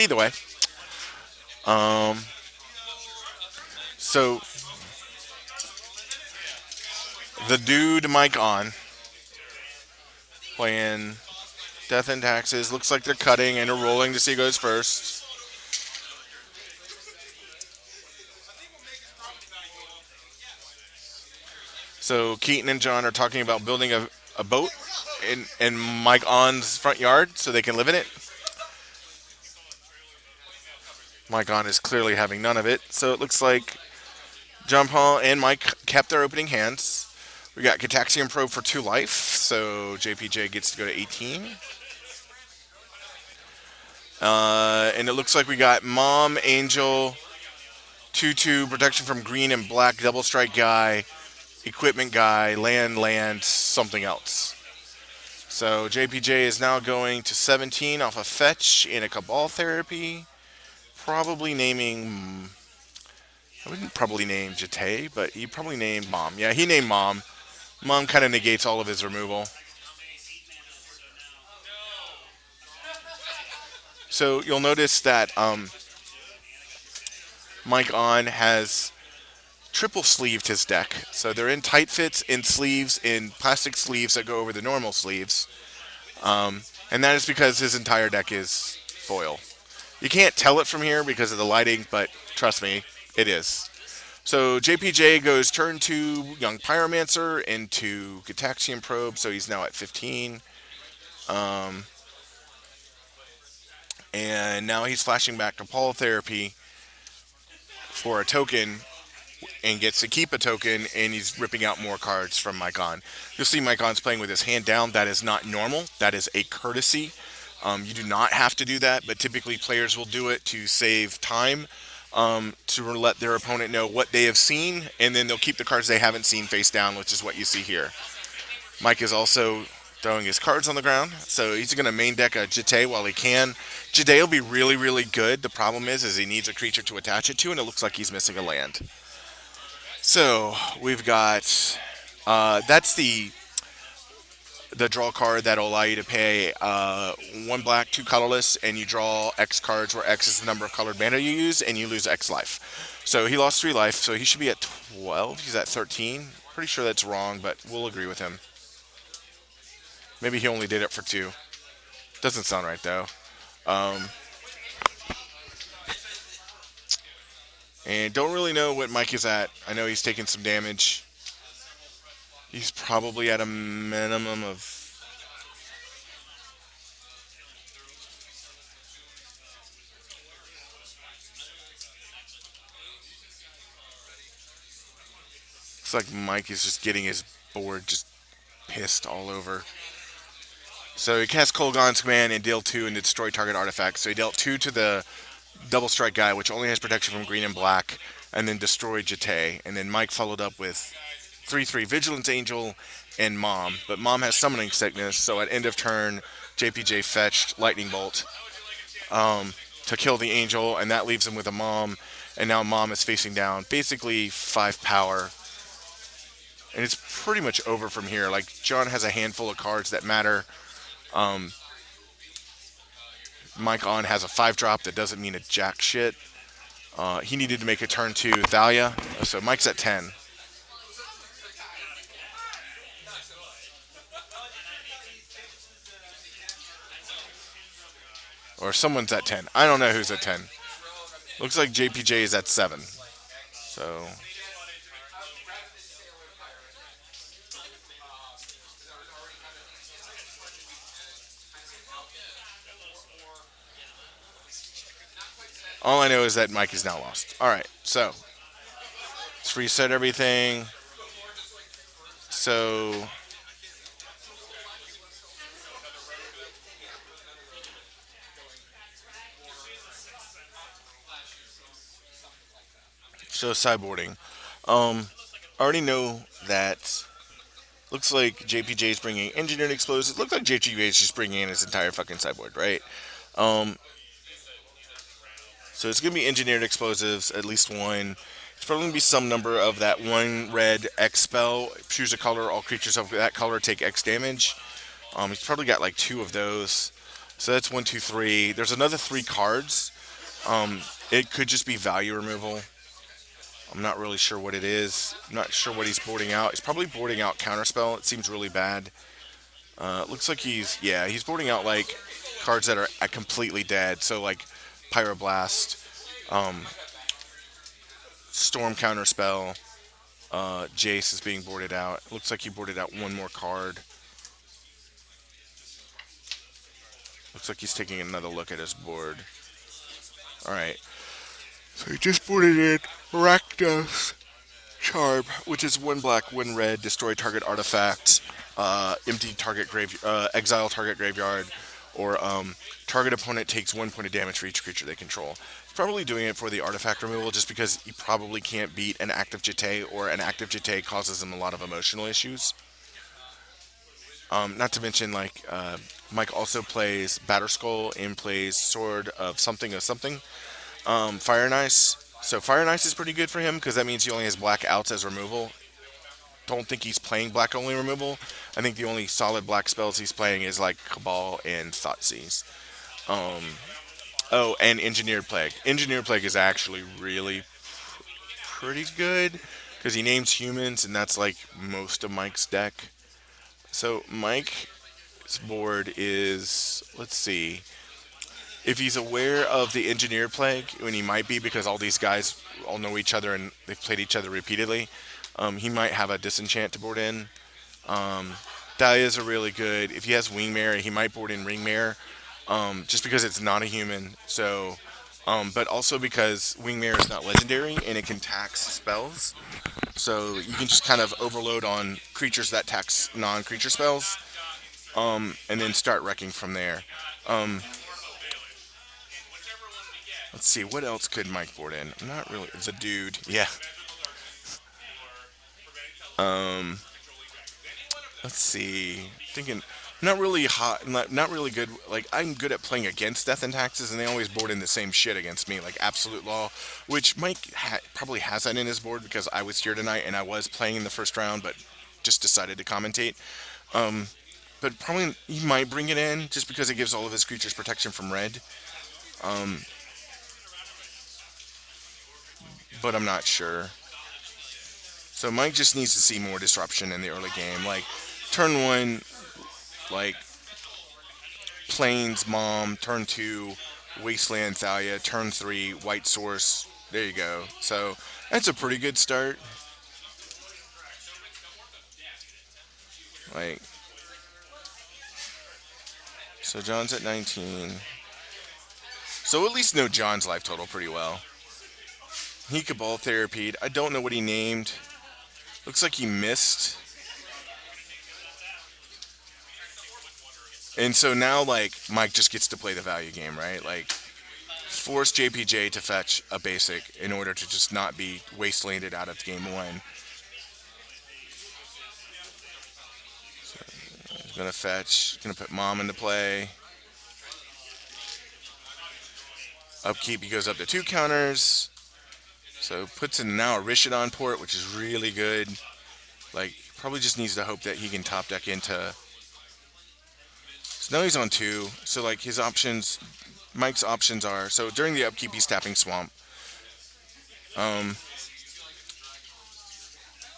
Either way, um, so the dude Mike on playing Death and Taxes. Looks like they're cutting and are rolling to see who goes first. So Keaton and John are talking about building a boat in Mike On's front yard so they can live in it. Mike On is clearly having none of it. So it looks like John Paul and Mike kept their opening hands. We got Cataxium Probe for 2 life, so JPJ gets to go to 18. And it looks like we got Mom, Angel, 2 protection from green and black, double strike guy, equipment guy, land, something else. So JPJ is now going to 17 off a fetch in a Cabal Therapy. Probably naming. I wouldn't probably name Jate, but he probably named Mom. Yeah, he named Mom. Mom kind of negates all of his removal. So you'll notice that Mike On has triple sleeved his deck. So they're in tight fits, in sleeves, in plastic sleeves that go over the normal sleeves. And that is because his entire deck is foil. You can't tell it from here because of the lighting, but trust me, it is. So JPJ goes turn 2 Young Pyromancer into Gataxian Probe, so he's now at 15. And now he's flashing back to Paul Therapy for a token and gets to keep a token, and he's ripping out more cards from Mycon. You'll see Mycon's playing with his hand down. That is not normal. That is a courtesy. You do not have to do that, but typically players will do it to save time, to let their opponent know what they have seen, and then they'll keep the cards they haven't seen face down, which is what you see here. Mike is also throwing his cards on the ground, so he's going to main deck a Jite while he can. Jite will be really, really good. The problem is he needs a creature to attach it to, and it looks like he's missing a land. So we've got that's the draw card that'll allow you to pay 1 black, 2 colorless, and you draw X cards where X is the number of colored mana you use, and you lose X life. So he lost 3 life, so he should be at 12. He's at 13. Pretty sure that's wrong, but we'll agree with him. Maybe he only did it for 2. Doesn't sound right though. Um, and don't really know what Mike is at. I know he's taking some damage. He's probably at a minimum of. Looks like Mike is just getting his board just pissed all over. So he cast Kolgon's command and deal 2 and destroy target artifact. So he dealt 2 to the double strike guy, which only has protection from green and black, and then destroyed Jate. And then Mike followed up with 3/3 Vigilance Angel and Mom. But Mom has summoning sickness, so at end of turn, JPJ fetched Lightning Bolt to kill the Angel, and that leaves him with a Mom. And now Mom is facing down basically 5 power. And it's pretty much over from here. Like, John has a handful of cards that matter. Um, Mike On has a 5-drop that doesn't mean a jack shit. He needed to make a turn 2 Thalia, so Mike's at 10. Or someone's at 10. I don't know who's at 10. Looks like JPJ is at 7. So all I know is that Mike is now lost. All right, so let's reset everything. So sideboarding. I already know that. Looks like JPJ is bringing engineered explosives. Looks like JPJ is just bringing in his entire fucking sideboard, right? Um, so it's gonna be engineered explosives, at least one. It's probably gonna be some number of that 1 red X spell. Choose a color. All creatures of that color take X damage. He's probably got like 2 of those. So that's one, two, three. There's another three cards. It could just be value removal. I'm not really sure what it is. I'm not sure what he's boarding out. He's probably boarding out counterspell. It seems really bad. Looks like he's boarding out like cards that are completely dead. So like Pyroblast, um, Storm counterspell, Jace is being boarded out. Looks like he boarded out one more card. Looks like he's taking another look at his board. All right. So he just boarded in Rakdos Charm, which is one black, one red, destroy target artifact, empty target exile target graveyard, or target opponent takes 1 point of damage for each creature they control. He's probably doing it for the artifact removal just because he probably can't beat an active Jete, or an active Jete causes him a lot of emotional issues. Not to mention, like, Mike also plays Batterskull and plays Sword of something. Fire and Ice. So Fire and Ice is pretty good for him because that means he only has black outs as removal. Don't think he's playing black only removal. I think the only solid black spells he's playing is like Cabal and Thoughtseize. Oh, and Engineered Plague. Engineered Plague is actually really pretty good because he names humans, and that's like most of Mike's deck. So Mike's board is, let's see, if he's aware of the Engineered Plague, when he might be because all these guys all know each other and they've played each other repeatedly, he might have a Disenchant to board in. Dahlias are really good. If he has Wingmare, he might board in Ringmare, just because it's not a human. So, but also because Wingmare is not legendary and it can tax spells. So you can just kind of overload on creatures that tax non-creature spells, and then start wrecking from there. Um, let's see, what else could Mike board in? I'm not really. It's a dude. Yeah. Let's see. Thinking. Not really hot. Not really good. Like, I'm good at playing against Death and Taxes, and they always board in the same shit against me, like Absolute Law, which Mike probably has that in his board because I was here tonight and I was playing in the first round, but just decided to commentate. But probably he might bring it in just because it gives all of his creatures protection from red. But I'm not sure. So Mike just needs to see more disruption in the early game. Like turn one, like Plains Mom. Turn two, Wasteland Thalia. Turn three, White Source. There you go. So that's a pretty good start. Like, so John's at 19. So at least know John's life total pretty well. He Cabal therapied. I don't know what he named. Looks like he missed. And so now, like, Mike just gets to play the value game, right? Like, force JPJ to fetch a basic in order to just not be wastelanded out of game one. So he's gonna fetch. Gonna put Mom into play. Upkeep, he goes up to two counters. So puts in now a Rishidon port, which is really good. Like, probably just needs to hope that he can top deck into. So now he's on two. So, like, his options, Mike's options are, so during the upkeep, he's tapping Swamp.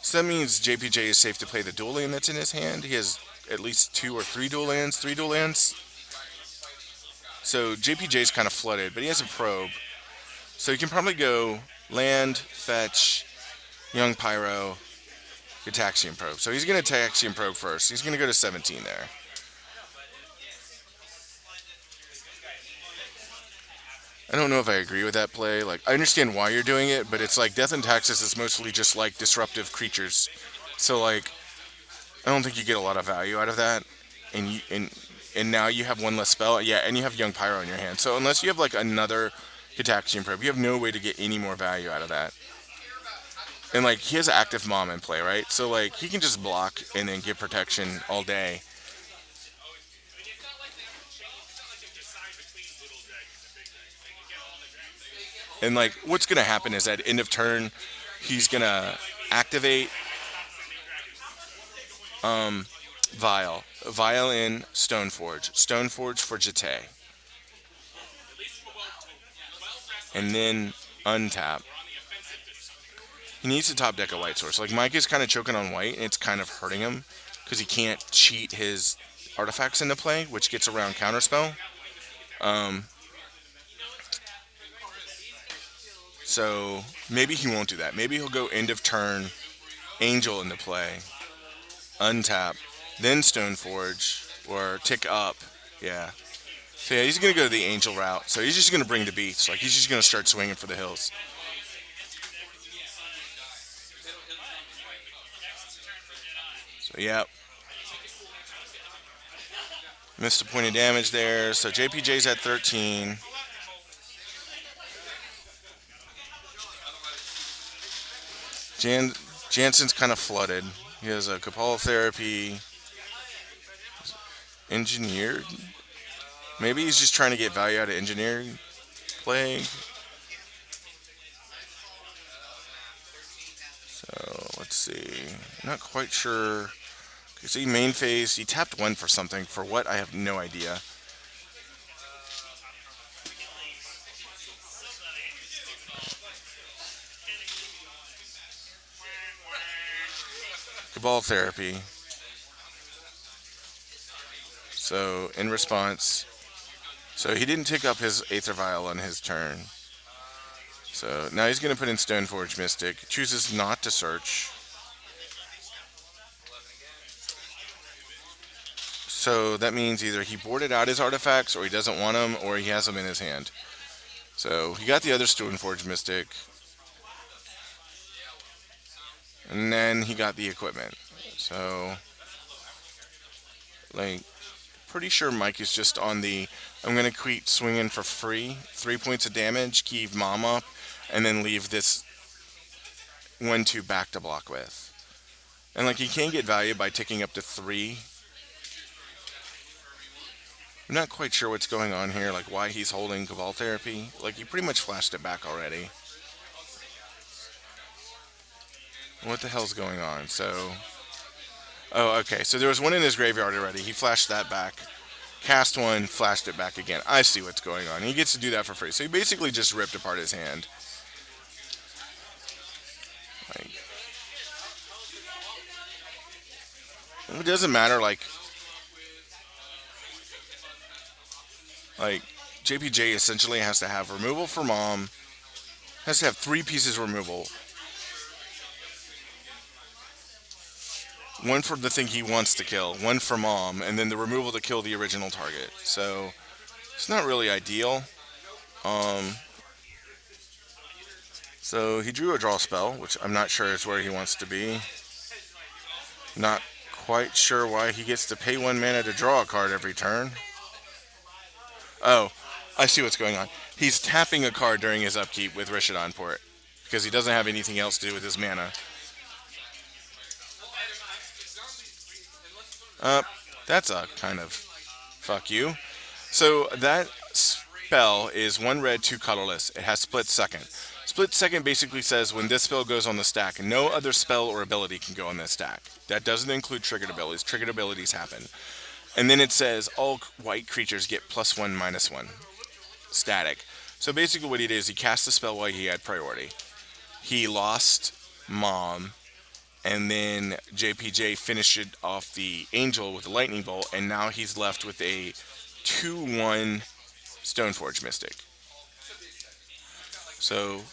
So that means JPJ is safe to play the dual land that's in his hand. He has at least two or three dual lands, three dual lands. So JPJ's kind of flooded, but he has a probe. So he can probably go land, fetch, Young Pyro, Gataxian Probe. So he's going to Gataxian Probe first. He's going to go to 17 there. I don't know if I agree with that play. Like, I understand why you're doing it, but it's like Death and Taxes is mostly just like disruptive creatures. So like, I don't think you get a lot of value out of that. And now you have one less spell. Yeah, and you have Young Pyro in your hand. So unless you have like another Gataxian Probe, you have no way to get any more value out of that. And like, he has active Mom in play, right? So like, he can just block and then get protection all day. And like, what's gonna happen is at end of turn, he's gonna activate Vial in Stoneforge. Stoneforge for Jete. And then untap. He needs to top deck a white source. Like Mike is kind of choking on white, and it's kind of hurting him because he can't cheat his artifacts into play, which gets around counterspell. Um, so maybe he won't do that. Maybe he'll go end of turn, Angel into play, untap, then Stoneforge, or tick up. Yeah. So yeah, he's gonna go the Angel route. So he's just gonna bring the beats. Like he's just gonna start swinging for the hills. So yeah, missed a point of damage there. So JPJ's at 13. Jan Jansen's kind of flooded. He has a Capella therapy, engineered. Maybe he's just trying to get value out of engineering play. So let's see. Not quite sure. See, main phase. He tapped one for something. For what? I have no idea. Cabal therapy. So in response, so he didn't take up his Aether Vial on his turn. So now he's going to put in Stoneforge Mystic. Chooses not to search. So that means either he boarded out his artifacts, or he doesn't want them, or he has them in his hand. So he got the other Stoneforge Mystic, and then he got the equipment. So, like, pretty sure Mike is just on the I'm gonna keep swinging for free, 3 points of damage, keep mom up, and then leave this 1/2 back to block with. And like he can get value by ticking up to 3. I'm not quite sure what's going on here, like why he's holding Cabal Therapy. Like he pretty much flashed it back already. What the hell's going on? So, oh, okay. So there was one in his graveyard already. He flashed that back. Cast one, flashed it back again. I see what's going on. He gets to do that for free. So he basically just ripped apart his hand. Like, it doesn't matter. Like JPJ essentially has to have removal for mom. Has to have 3 pieces removal. One for the thing he wants to kill, one for mom, and then the removal to kill the original target. So it's not really ideal. Um, so he drew a draw spell, which I'm not sure is where he wants to be. Not quite sure why he gets to pay 1 mana to draw a card every turn. Oh, I see what's going on. He's tapping a card during his upkeep with Rishodon Port because he doesn't have anything else to do with his mana. Uh, that's a kind of fuck you. So that spell is 1 red, 2 colorless. It has split second. Split second basically says when this spell goes on the stack, no other spell or ability can go on this stack. That doesn't include triggered abilities. Triggered abilities happen. And then it says all white creatures get +1, -1. Static. So basically what he did is he cast the spell while he had priority. He lost mom, and then JPJ finished it off the angel with a lightning bolt, and now he's left with a 2/1 Stoneforge Mystic. So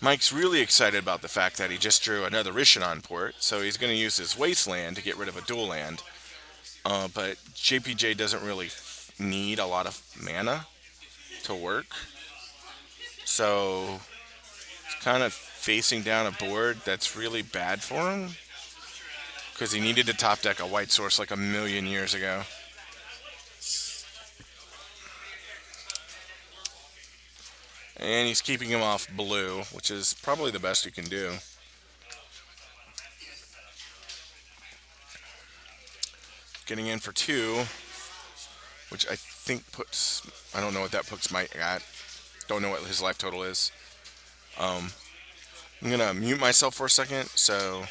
Mike's really excited about the fact that he just drew another Rishodon Port, so he's going to use his Wasteland to get rid of a dual land. But JPJ doesn't really need a lot of mana to work. So it's kind of facing down a board that's really bad for him because he needed to top deck a white source like a million years ago. And he's keeping him off blue, which is probably the best you can do. Getting in for 2, which I think puts, I don't know what that puts Mike at. Don't know what his life total is. I'm gonna mute myself for a second. So